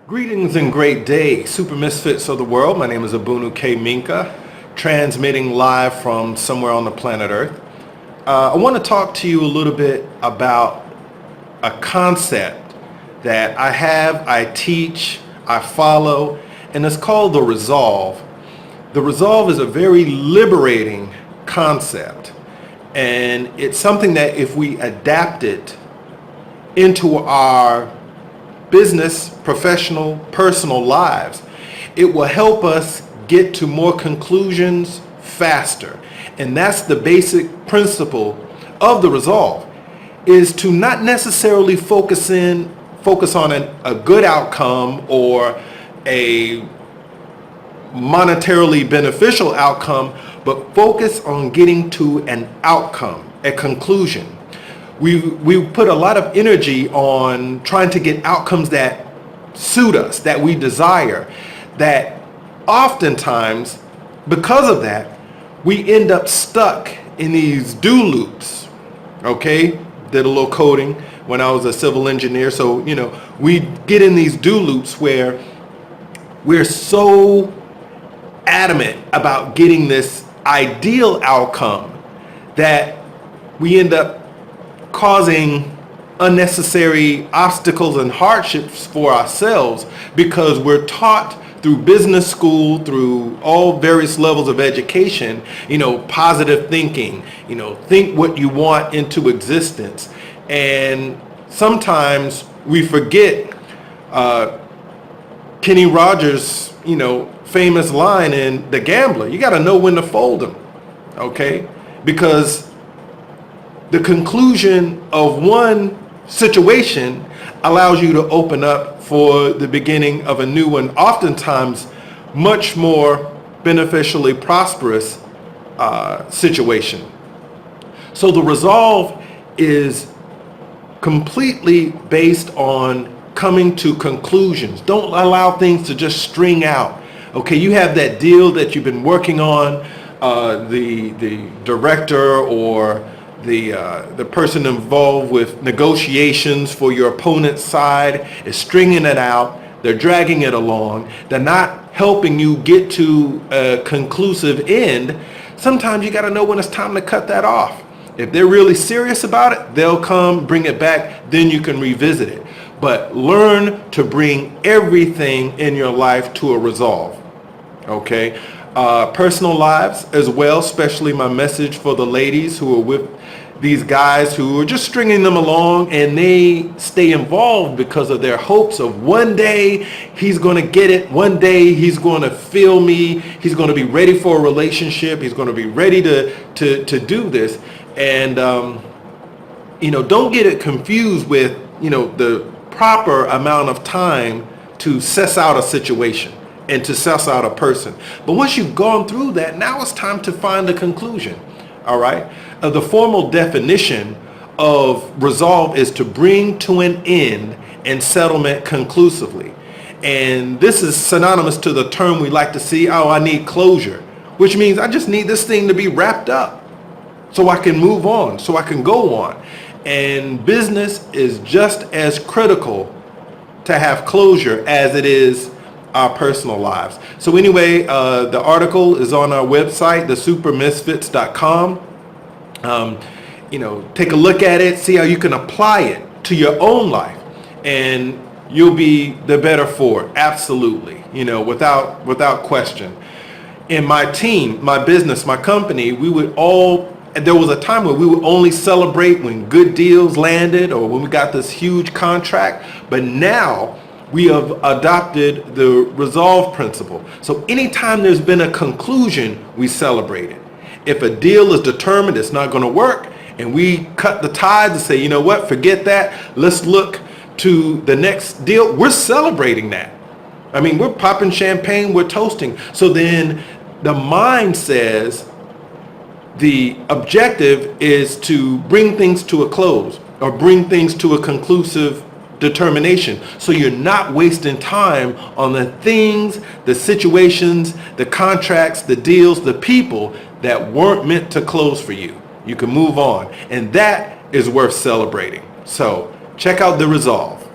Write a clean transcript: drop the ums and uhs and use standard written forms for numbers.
Greetings and great day, Super Misfits of the world. My name is Abunu K, Minka, transmitting live from somewhere on the planet Earth. I want to talk to you a little bit about a concept that I teach, I follow, and it's called the resolve. The resolve is a very liberating concept, and it's something that if we adapt it into our business, professional, personal lives, it will help us get to more conclusions faster. And that's the basic principle of the resolve, is to not necessarily focus on a good outcome or a monetarily beneficial outcome, but focus on getting to an outcome, a conclusion. We put a lot of energy on trying to get outcomes that suit us, that we desire, that oftentimes, because of that, we end up stuck in these do loops. Okay? Did a little coding when I was a civil engineer. So, we get in these do loops where we're so adamant about getting this ideal outcome that we end up causing unnecessary obstacles and hardships for ourselves because we're taught through business school, through all various levels of education, positive thinking, think what you want into existence. And sometimes we forget Kenny Rogers, famous line in The Gambler, you got to know when to fold them, okay? Because the conclusion of one situation allows you to open up for the beginning of a new one, oftentimes much more beneficially prosperous situation. So the resolve is completely based on coming to conclusions. Don't allow things to just string out. Okay, you have that deal that you've been working on, the director or the person involved with negotiations for your opponent's side is stringing it out. They're dragging it along. They're not helping you get to a conclusive end. Sometimes you got to know when it's time to cut that off. If they're really serious about it, they'll come, bring it back, then you can revisit it. But learn to bring everything in your life to a resolve. Okay? Personal lives as well, especially my message for the ladies who are with these guys who are just stringing them along, and they stay involved because of their hopes of one day he's going to get it, one day he's going to feel me, he's going to be ready for a relationship, he's going to be ready to do this. And don't get it confused with the proper amount of time to suss out a situation and to suss out a person. But once you've gone through that, now it's time to find a conclusion. All right? The formal definition of resolve is to bring to an end and settlement conclusively. And this is synonymous to the term we like to see, I need closure, which means I just need this thing to be wrapped up so I can move on, so I can go on. And business is just as critical to have closure as it is our personal lives. So anyway, the article is on our website, thesupermisfits.com. Take a look at it, see how you can apply it to your own life, and you'll be the better for it. Absolutely, without question. In my team, my business, my company, there was a time where we would only celebrate when good deals landed or when we got this huge contract, but now we have adopted the resolve principle. So anytime there's been a conclusion, we celebrate it. If a deal is determined it's not going to work, and we cut the ties and say, you know what, forget that, let's look to the next deal, we're celebrating that. I mean, we're popping champagne, we're toasting. So then the mind says the objective is to bring things to a close or bring things to a conclusive determination. So you're not wasting time on the things, the situations, the contracts, the deals, the people that weren't meant to close for you. You can move on. And that is worth celebrating. So check out the resolve.